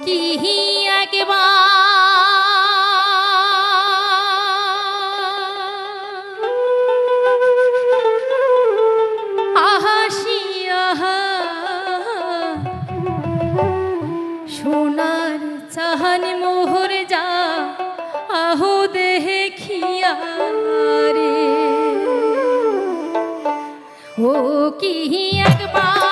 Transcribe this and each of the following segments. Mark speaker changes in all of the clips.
Speaker 1: কি একবার আহাসিয়া সোনার চাহান মোহর যা আহো দেখিয়া রে ও কি একবার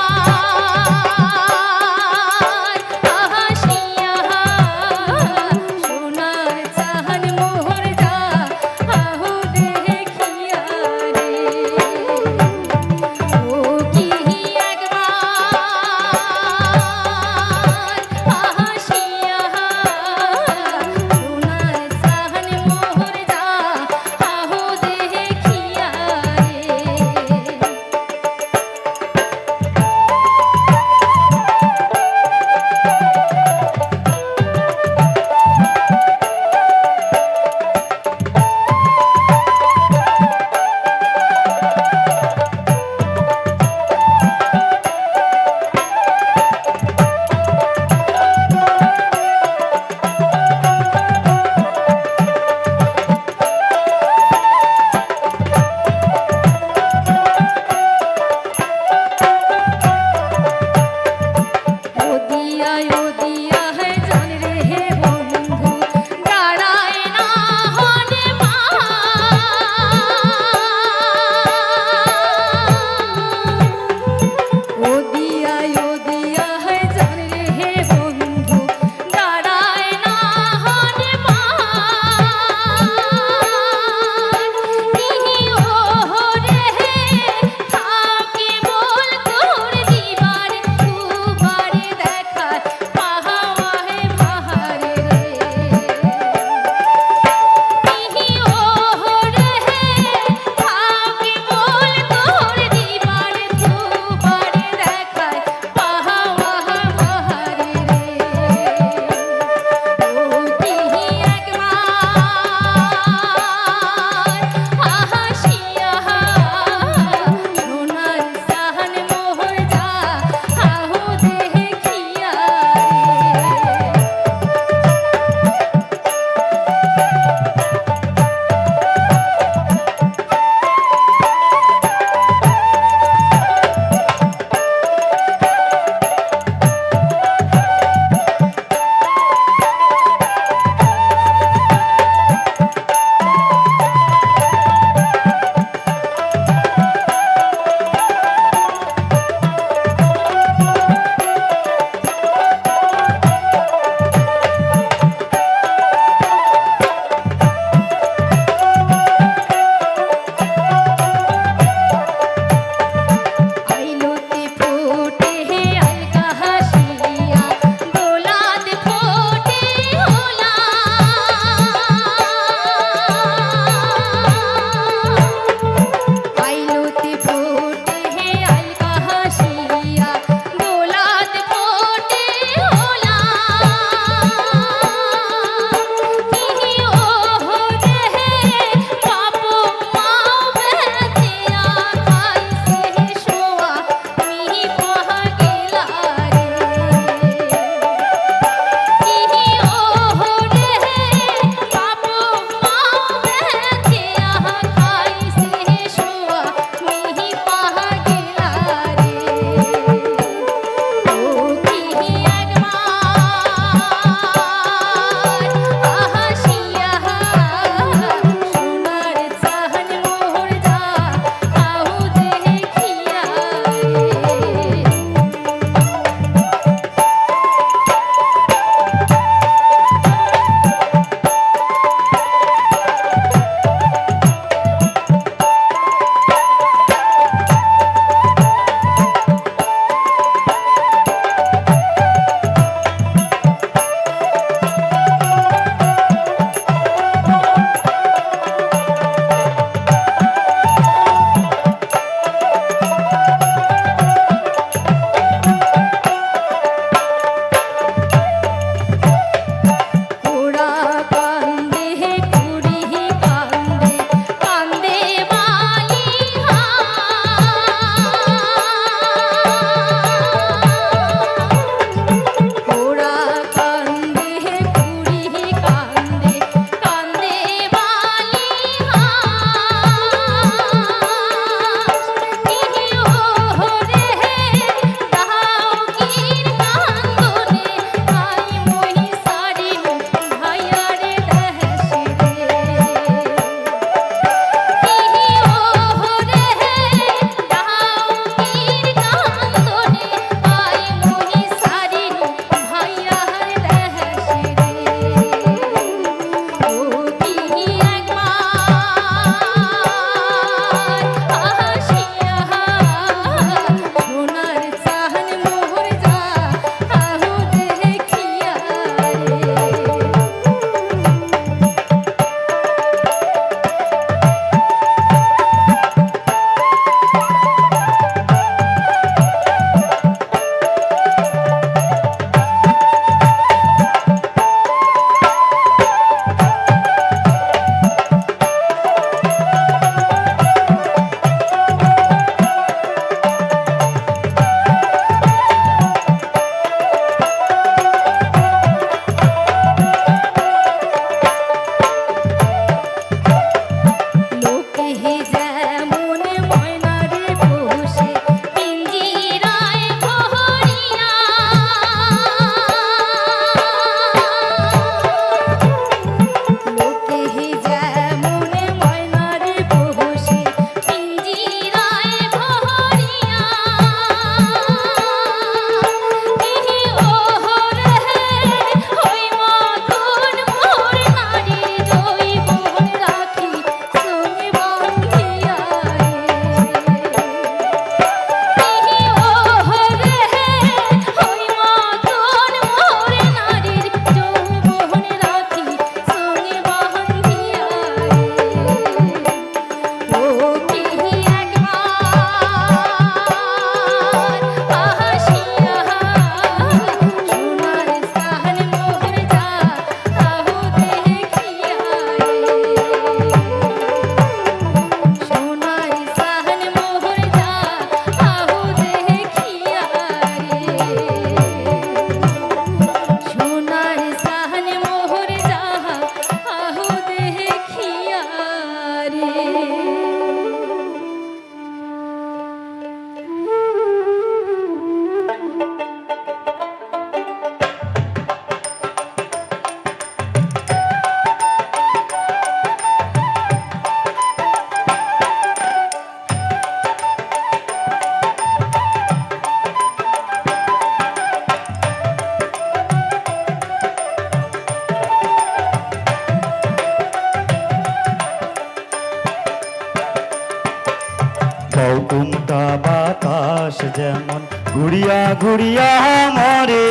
Speaker 2: বাতাস যেমন ঘুরিয়া ঘুরিয়া মরে,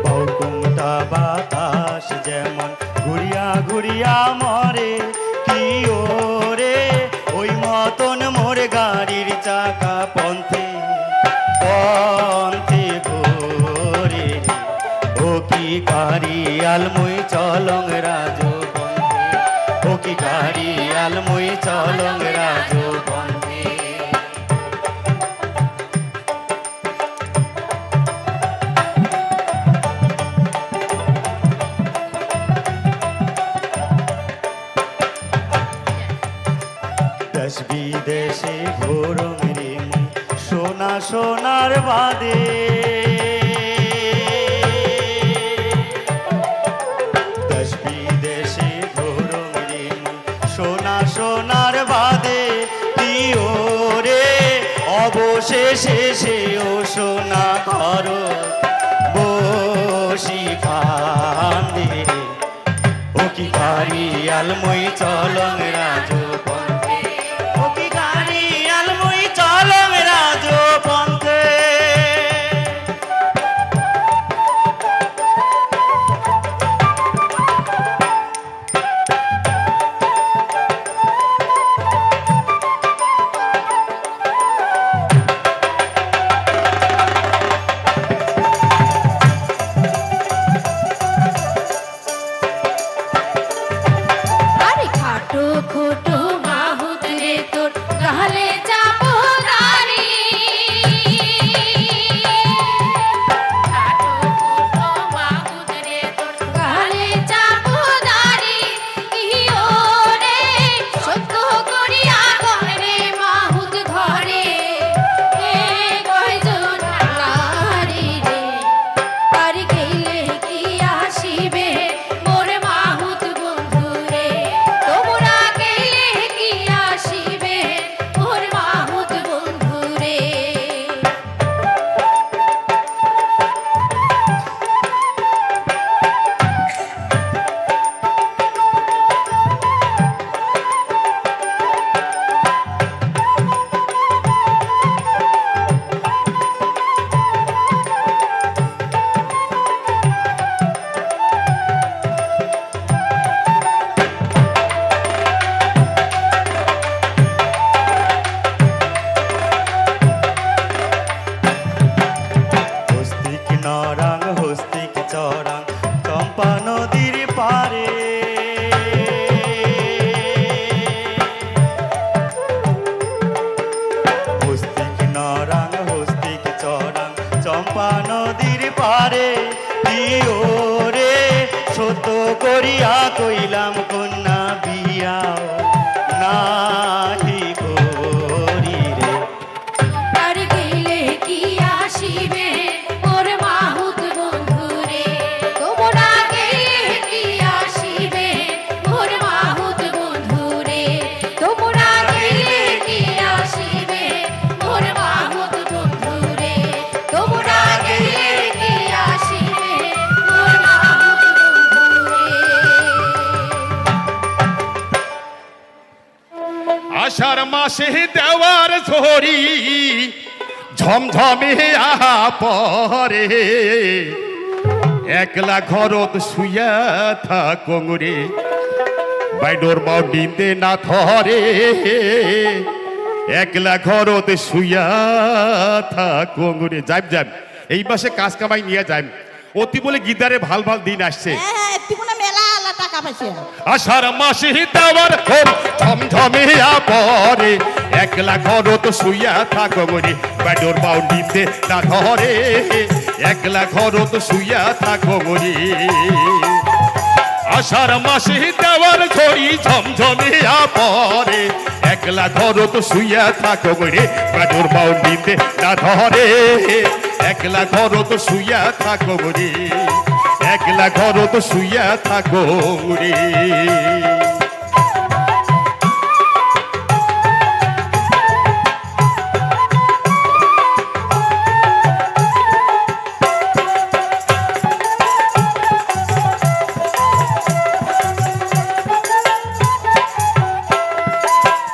Speaker 2: বকুমটা বাতাস যেমন ঘুরিয়া ঘুরিয়া মরে, কি ওরে ওই মতন মোর গাড়ির চাকা পন্থে পন্থে ঘোরে, ও কি কারিয়াল মুই চলং রাজু পন্থে, ও কি কারিয়াল মুই চলং রাজু পন্থে। দেশ বিদেশে ঘোরং রে মুই সোনা সোনার বাদে, দেশ বিদেশে ঘোরং রে মুই সোনা সোনার বাদে, কি ওরে অবশেষে সেও সোনা করো বসি কান্দে, ও কি কারিয়াল মুই চলং রাজু পন্থে, ও কি কারিয়াল মুই চলং রাজু পন্থে।
Speaker 1: আরে খাটো খোটো মাহুত রে তোর গালে যাবো দাঁড়ি, খাটো খোটো মাহুত রে তোর গালে যাবো দাঁড়ি, কি ওরে সত্য করিয়া ঘরে মাহুত ঘরে, এ কয়জন নারী রে, আর গেলে কি আসিবে মোর মাহুত বন্ধু রে, তোমরা গেলে কি আসিবে মোর মাহুত বন্ধু রে।
Speaker 2: হস্তিক নরাং হস্তিক চরাং চম্পা নদীর পারে, হস্তিক নরাং হস্তিক চরাং চম্পা নদীর পারে, কি ওরে সত্য করিয়া কইলাম কন্যা বিয়াও নাহি করি রে,
Speaker 1: আর গেলে কি আসিবে মোর মাহুত বন্ধু রে, তোমরা গেলে কি আসিবে মোর মাহুত বন্ধু রে, তোমরা গেলে কি আসিবে মোর মাহুত বন্ধু রে, তোমরা গেলে কি আসিবে মোর মাহুত বন্ধু রে।
Speaker 3: আষাঢ় মাসে দেওয়ার ঝরি ঝমঝমে আহা পরে, একলা ঘরত শুয়া থাকং রে, বাইডোর বাউ নিন্দে না ধরে, একলা ঘরত শুয়া থাকং রে। যাইব যাইব এই মাসে কাজ কামাই নিয়ে যাইব, অতি বলে গিদারে ভাল ভাল দিন আসছে।
Speaker 4: টিপুনা মেলা আলা টাকা পাইছে।
Speaker 3: আষাঢ় মাসে দেওয়ার ঘর ঝমঝমে পরে, একলা ঘরত শুইয়া থাকং রে, বাইডোর বাউ নিন্দে না ধরে, একলা ঘরত শুইয়া থাকং রে। আষাঢ় মাসে দেওয়ার ঝড়ি ঝমঝমে পরে, একলা ঘরত শুইয়া থাকং রে, বাইডোর বাউ নিন্দে না ধরে, একলা ঘরত শুইয়া থাকং রে, একলা ঘরত শুইয়া থাকং রে।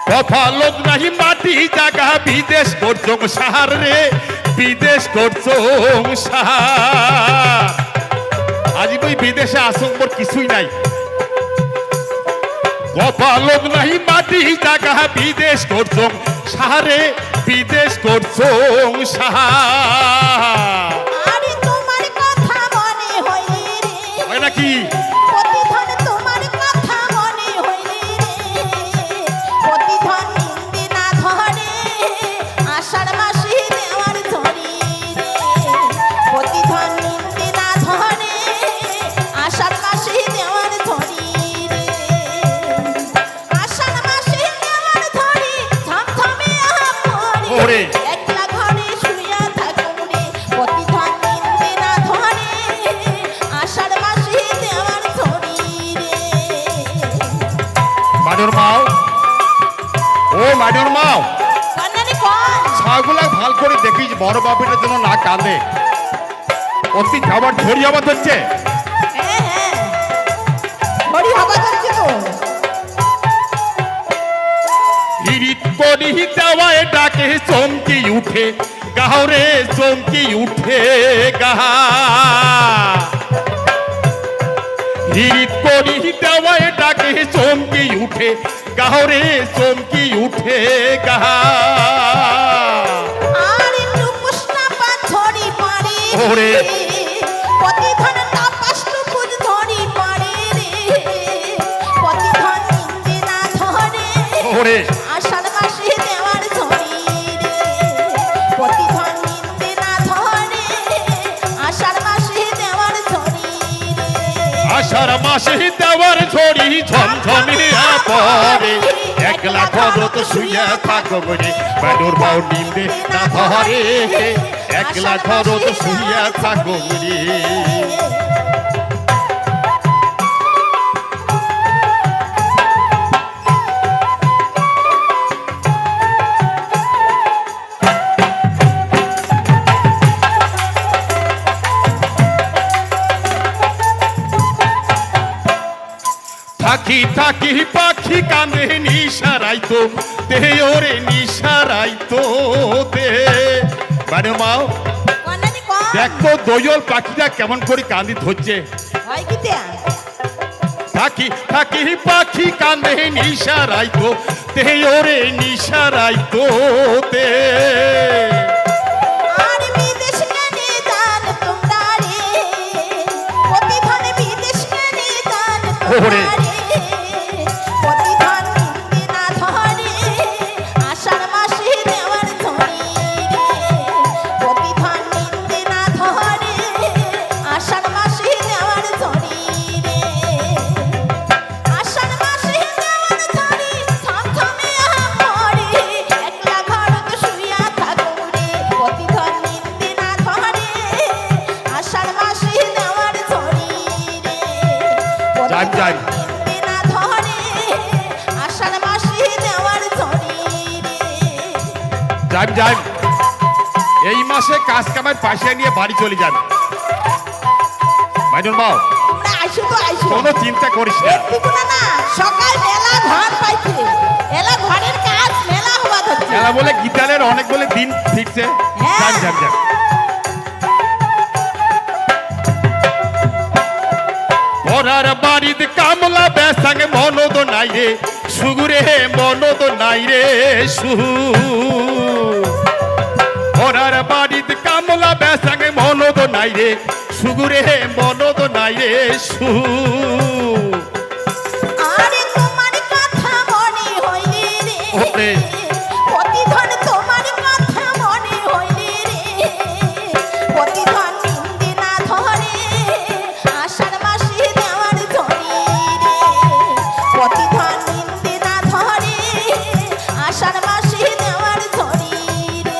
Speaker 3: কপালত নাহি মাটি বিদেশ করছং সাহার রে বিদেশ করছং সাহার আজি কই বিদেশে আসং মোর কিছুই নাই কপালত নাই মাটি জাগা বিদেশ করছং সাহারে বিদেশ করছং সাহার
Speaker 4: আরে তোমার কথা মনে হইলে রে
Speaker 3: হয় নাকি
Speaker 4: প্রতিক্ষণ তোমার কথা মনে হইলে রে প্রতিক্ষণ নিন্দে না ধরে আষাঢ় মাসে দেওয়ার ধরি রে প্রতিক্ষণ নিন্দে না ধরে আষাঢ় মাসে দেওয়ার ধরি রে আষাঢ় মাসে দেওয়ার ধরি থমথমে
Speaker 3: ওরে।
Speaker 4: পড়ে একলা ঘরে শুইয়া থাকুম রে প্রতিক্ষণ নিন্দে না ধরে আষাঢ় মাসে দেওয়ার ধরি রে
Speaker 3: মাডর মাও ও মাডর মাও
Speaker 4: কন্যানি কোন
Speaker 3: ছাগুলা ভাল করে দেখিস বড় বাপের জন্য না কাঁদে অতি খাবার ঝরি আবাদ হচ্ছে
Speaker 4: হ্যাঁ হ্যাঁ বড়ি হবা যাচ্ছে তো
Speaker 3: হিরিত করি দেওয়ায় ডাকে চমকি উঠে গাহরে চমকি উঠে গাহা হিরিত করি দেওয়ায় ডাকে চমকি উঠে গাহরে চমকি উঠে গাহা
Speaker 4: আর একটু পুষ্টা পাথরি পারে
Speaker 3: ওরে।
Speaker 4: প্রতিক্ষণ তাপাসটু খুঁজ ধরি পারে রে প্রতিক্ষণ নিন্দে না ধরে
Speaker 3: ওরে।
Speaker 4: আষাঢ় মাসে দেওয়ার ধরি রে প্রতিক্ষণ নিন্দে না ধরে আষাঢ় মাসে দেওয়ার ধরি রে
Speaker 3: আষাঢ় মাসে দেওয়ার ঝড়ি ঝমঝমিয়া পড়ে একলা ঘরত শুইয়া থাকো রে বাডুর বাউ নিন্দে না ধরে একলা ঘরত শুইয়া থাকো রে থাকি থাকি পাখি কান্দে নিশারাইতো তে ওরে নিশারাইতো তে বারে মাও
Speaker 4: কন্যানি কোন
Speaker 3: দেখো দোয়ল পাখিটা কেমন করে কান্দি ধরছে
Speaker 4: হয় কি তে
Speaker 3: থাকি থাকি পাখি কান্দে নিশারাইতো তে ওরে নিশারাইতো তে
Speaker 4: আর বিদেশ কেনে দান তোমরা রে প্রতিক্ষণ বিদেশ কেনে দান
Speaker 3: ওরে।
Speaker 4: তোমরা রে প্রতিক্ষণ নিন্দে না ধরে আষাঢ় মাসে দেওয়ার ধরি রে প্রতিক্ষণ নিন্দে না ধরে আষাঢ় মাসে দেওয়ার ধরি রে আষাঢ় মাসে দেওয়ার ধরি থমথমে পড়ে একলা ঘরত শুইয়া থাকুম রে প্রতিক্ষণ নিন্দে না ধরে আষাঢ় মাসে দেওয়ার ধরি রে
Speaker 3: যাই, যাই।
Speaker 4: নিন্দে না ধরে আষাঢ় মাসে দেওয়ার ধরি রে
Speaker 3: যাই যাই এই মাসে কাজ কামার পাশে নিয়ে বাড়ি চলে যান মাইনুল মাও
Speaker 4: তোমরা আইসো তো আইসো
Speaker 3: কোনো চিন্তা করিস না
Speaker 4: একটুকু না সকাল মেলা ঘর পাইছে এলা ঘরের কাজ মেলা হওয়া ধরছে
Speaker 3: এরা বলে গীতালের অনেক বলে দিন ফিরছে
Speaker 4: হ্যাঁ।
Speaker 3: যান যান যান পরার বাড়িতে কামলা বেসাং মনদ নাই রে সুগুরে মনদ নাই রে সুহু পরার বাড়িতে কামলা বেসাং মনদ নাই রে সুগুরে মনদ নাই রে সুহু
Speaker 4: আরে তোমার কথা মনে হইলে রে
Speaker 3: ওরে।
Speaker 4: প্রতিক্ষণ তোমার কথা মনে হইলে রে প্রতিক্ষণ নিন্দে না ধরে আষাঢ় মাসে দেওয়ার ধরি রে প্রতিক্ষণ নিন্দে না ধরে আষাঢ় মাসে দেওয়ার ধরি রে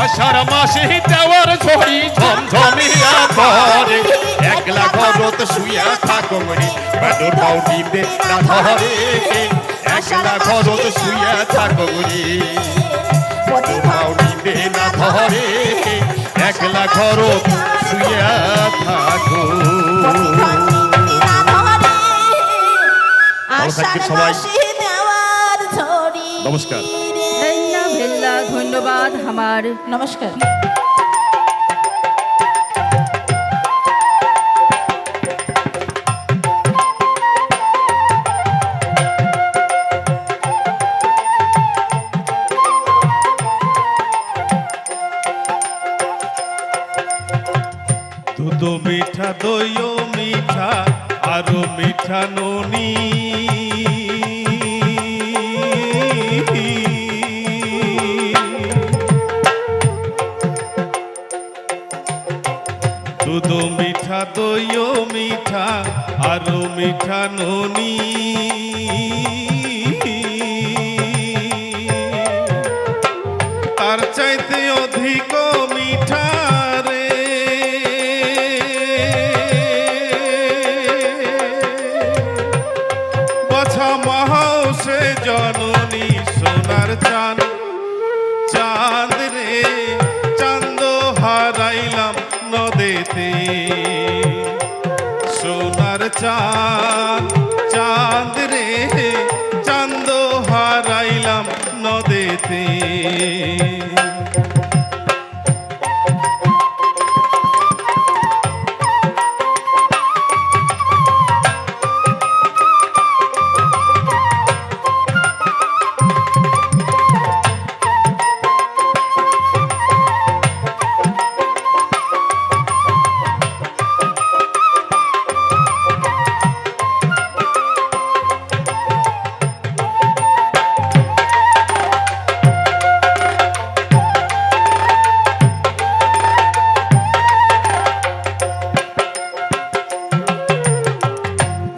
Speaker 3: আষাঢ় মাসে দেওয়ার ঝড়ি ঝমঝমিয়া পড়ে একলা ঘরত শুইয়া থাকো রে বাদুর পাউ নিন্দে না ধরে একলা ঘরত শুইয়া থাকো রে বাদুর পাউ নিন্দে না ধরে একলা ঘরত শুইয়া থাকো
Speaker 4: প্রতিক্ষণ নিন্দে না ধরে
Speaker 3: ভালো থাকবেন
Speaker 4: আষাঢ়
Speaker 3: সবাই।
Speaker 4: মাসে দেওয়ার ধরি
Speaker 3: নমস্কার।
Speaker 4: রে
Speaker 1: ভেল্লা ভেল্লা ধন্যবাদ আমার।
Speaker 4: নমস্কার।
Speaker 3: দুধ মিঠা দইও মিঠা আরো মিঠা ননি দুধ মিঠা দইও মিঠা আরো মিঠা ননি তার চাইতে অধিক মিঠা রে বাছা মাহাও সে জননী সোনার চান চাঁদ রে চাঁদ হারাইলাম নদেতে সোনার চাঁদ চাঁদ রে চাঁদ হারাইলাম নদেতে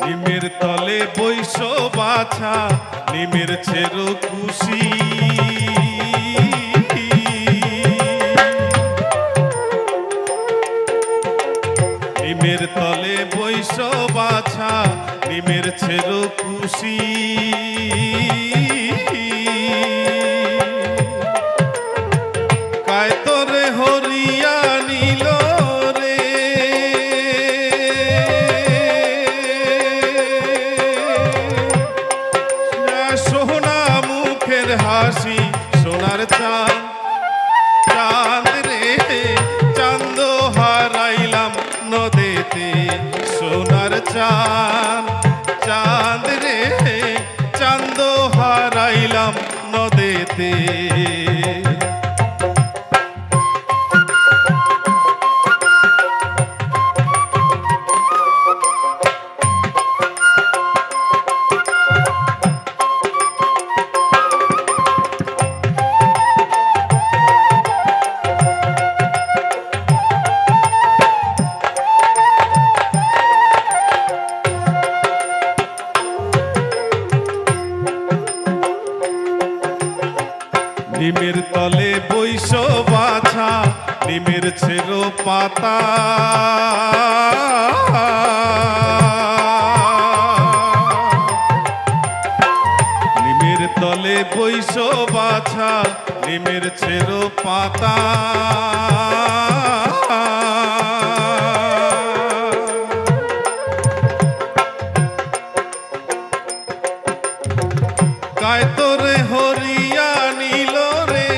Speaker 3: নিমের তলে বৈশ বাছা নিমের ছেড়ো খুশি নিমের তলে বৈশ বাছা নিমের ছেড়ো খুশি কায় তোরে হরিয়া নিল রে সোনা মুখের হাসি সোনার চাঁদ চাঁদ রে চাঁদ হারাইলাম নদেতে সোনার চাঁদ চাঁদ রে চাঁদ হারাইলাম নদেতে নিমের তলে বৈশ বাছা নিমের ছেড়ো পাতা নিমের তলে বৈশ বাছা নিমের ছেড়ো পাতা কায় তোরে হরিয়া নিল রে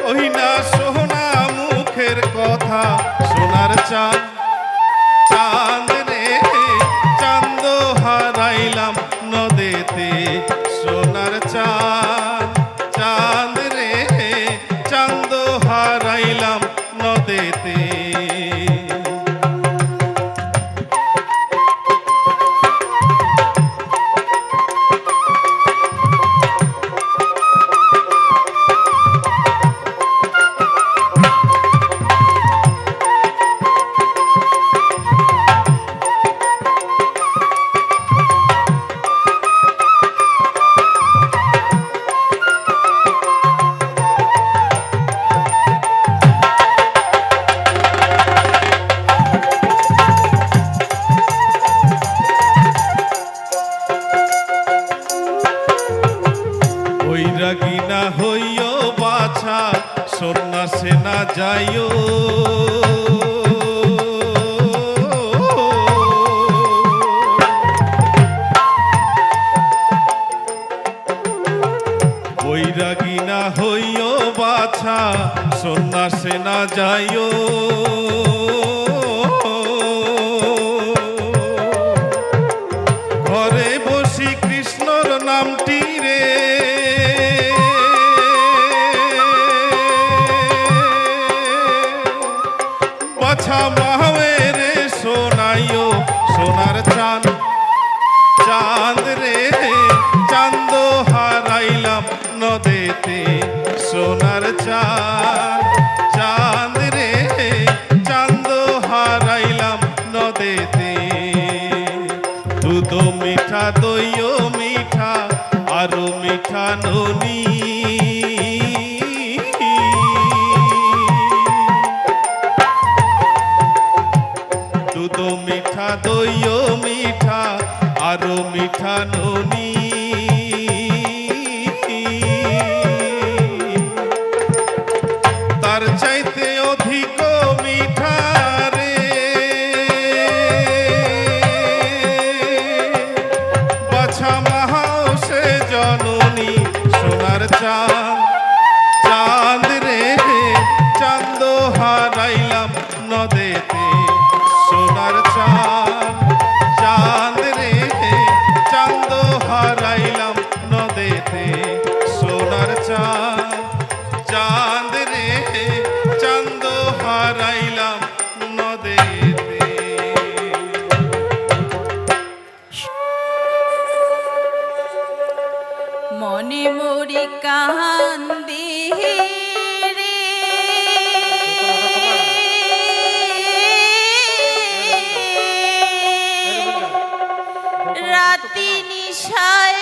Speaker 3: ওই না সোনা মুখের কথা সোনার চাঁদ চাঁদ রে চাঁদ হারাইলাম নদেতে সোনার চাঁদ চাঁদ রে চাঁদ হারাইলাম নদেতে বৈরাগী না হইও বাছা সন্ন্যাসে না যাইও বৈরাগী না হইও বাছা, সন্ন্যাসে না যাইও। ঘরে বসি কৃষ্ণর নামটি রে বাছা মাহবের শোনাইও। সোনার চাঁদ চাঁদ রে চাঁদ হারাইলাম নদেতে, সোনার চাঁদ চাঁদ রে চাঁদ হারাইলাম নদেতে। দুধ মিঠা দইও মিঠা আরো মিঠা ননি, দুধ মিঠা দইও মিঠা আরো মিঠা ননি। তার চাইতে অধিক মিঠা রে বাছা মাহাও সে জননী। সোনার চাঁদ চাঁদ রে চাঁদ হারাইলাম নদেতে, সোনার চাঁদ চাঁদ রে চাঁদ হারাইলাম নদেতে, সোনার চাঁদ চাঁদ রে চাঁদ হারাইলাম নদেতে।
Speaker 4: মনে মরি কান্দি রে রাতি নিশায়